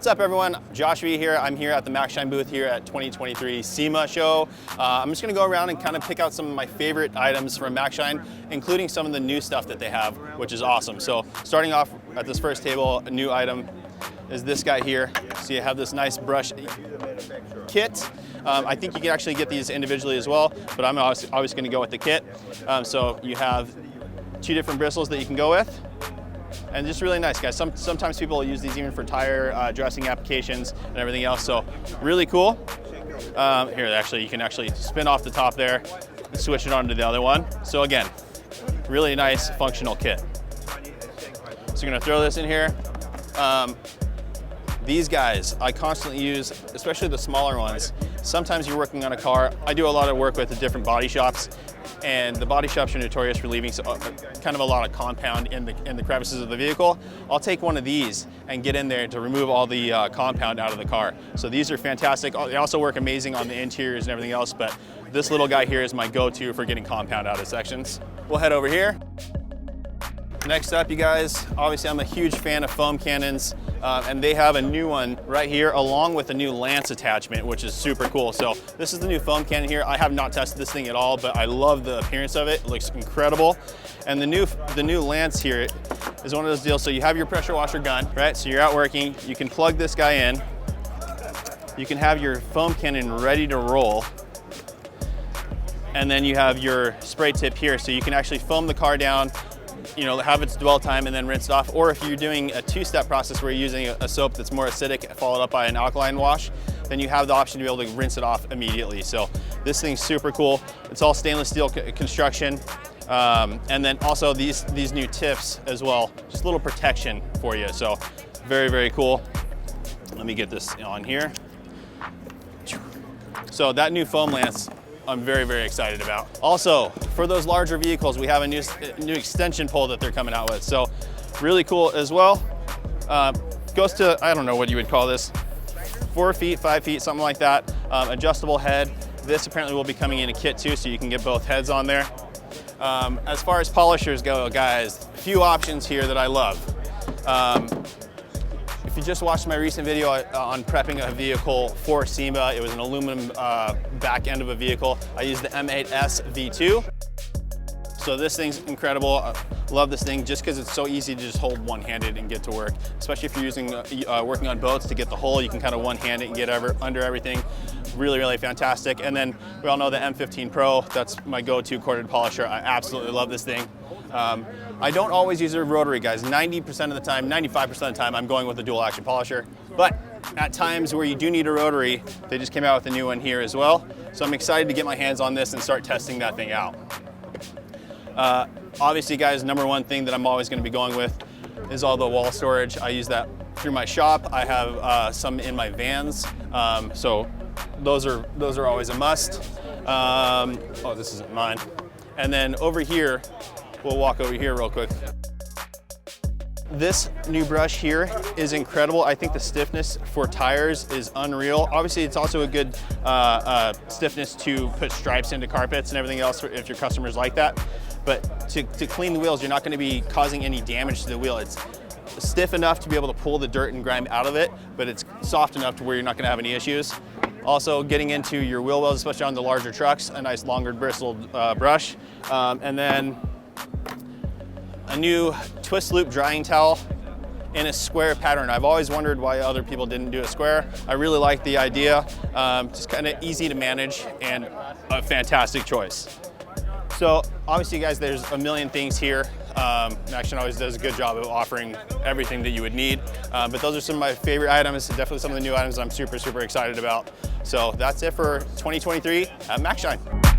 What's up everyone, Josh V here. I'm here at the MaxShine booth here at 2023 SEMA show. I'm just gonna go around and kind of pick out some of my favorite items from MaxShine, including some of the new stuff that they have, which is awesome. So starting off at this first table, a new item is this guy here. So you have this nice brush kit. I think you can actually get these individually as well, but I'm always gonna go with the kit. So you have 2 different bristles that you can go with. And just really nice, guys. Sometimes people use these even for tire dressing applications and everything else, so really cool. Here, actually, you can actually spin off the top there and switch it onto the other one. So again, really nice functional kit. So you're gonna throw this in here. These guys, I constantly use, especially the smaller ones. Sometimes you're working on a car. I do a lot of work with the different body shops, and the body shops are notorious for leaving kind of a lot of compound in the crevices of the vehicle. I'll take one of these and get in there to remove all the compound out of the car. So these are fantastic. They also work amazing on the interiors and everything else, but this little guy here is my go-to for getting compound out of sections. We'll head over here. Next up, you guys, obviously I'm a huge fan of foam cannons, and they have a new one right here along with a new lance attachment, which is super cool. So this is the new foam cannon here. I have not tested this thing at all, but I love the appearance of it. It looks incredible. And the new lance here is one of those deals. So you have your pressure washer gun, right? So you're out working, you can plug this guy in. You can have your foam cannon ready to roll. And then you have your spray tip here. So you can actually foam the car down, you know, have its dwell time and then rinse it off. Or if you're doing a 2-step process where you're using a soap that's more acidic followed up by an alkaline wash, then you have the option to be able to rinse it off immediately. So this thing's super cool. It's all stainless steel construction. And then also these new tips as well, just a little protection for you. So very, very cool. Let me get this on here. So that new foam lance, I'm very, very excited about. Also, for those larger vehicles, we have a new extension pole that they're coming out with. So really cool as well. Goes to, I don't know what you would call this, 4 feet, 5 feet, something like that. Adjustable head. This apparently will be coming in a kit too, so you can get both heads on there. As far as polishers go, guys, a few options here that I love. If you just watched my recent video on prepping a vehicle for SEMA, it was an aluminum back end of a vehicle. I used the M8S V2. So this thing's incredible. I love this thing just because it's so easy to just hold one-handed and get to work. Especially if you're using working on boats to get the hole, you can kind of one-hand it and get under everything. Really, really fantastic. And then we all know the M115 Pro. That's my go-to corded polisher. I absolutely love this thing. I don't always use a rotary, guys. 90% of the time, 95% of the time, I'm going with a dual action polisher. But at times where you do need a rotary, they just came out with a new one here as well. So I'm excited to get my hands on this and start testing that thing out. Obviously, guys, #1 thing that I'm always going to be going with is all the wall storage. I use that through my shop. I have some in my vans, so those are always a must. Oh, this isn't mine. And then over here, we'll walk over here real quick. This new brush here is incredible. I think the stiffness for tires is unreal. Obviously, it's also a good stiffness to put stripes into carpets and everything else if your customers like that. But to clean the wheels, you're not going to be causing any damage to the wheel. It's stiff enough to be able to pull the dirt and grime out of it, but it's soft enough to where you're not going to have any issues. Also, getting into your wheel wells, especially on the larger trucks, a nice longer bristled brush. And then a new twist loop drying towel in a square pattern. I've always wondered why other people didn't do a square. I really like the idea. Just kind of easy to manage and a fantastic choice. So obviously, guys, there's a million things here. MaxShine always does a good job of offering everything that you would need. But those are some of my favorite items, definitely some of the new items I'm super, super excited about. So that's it for 2023 at MaxShine.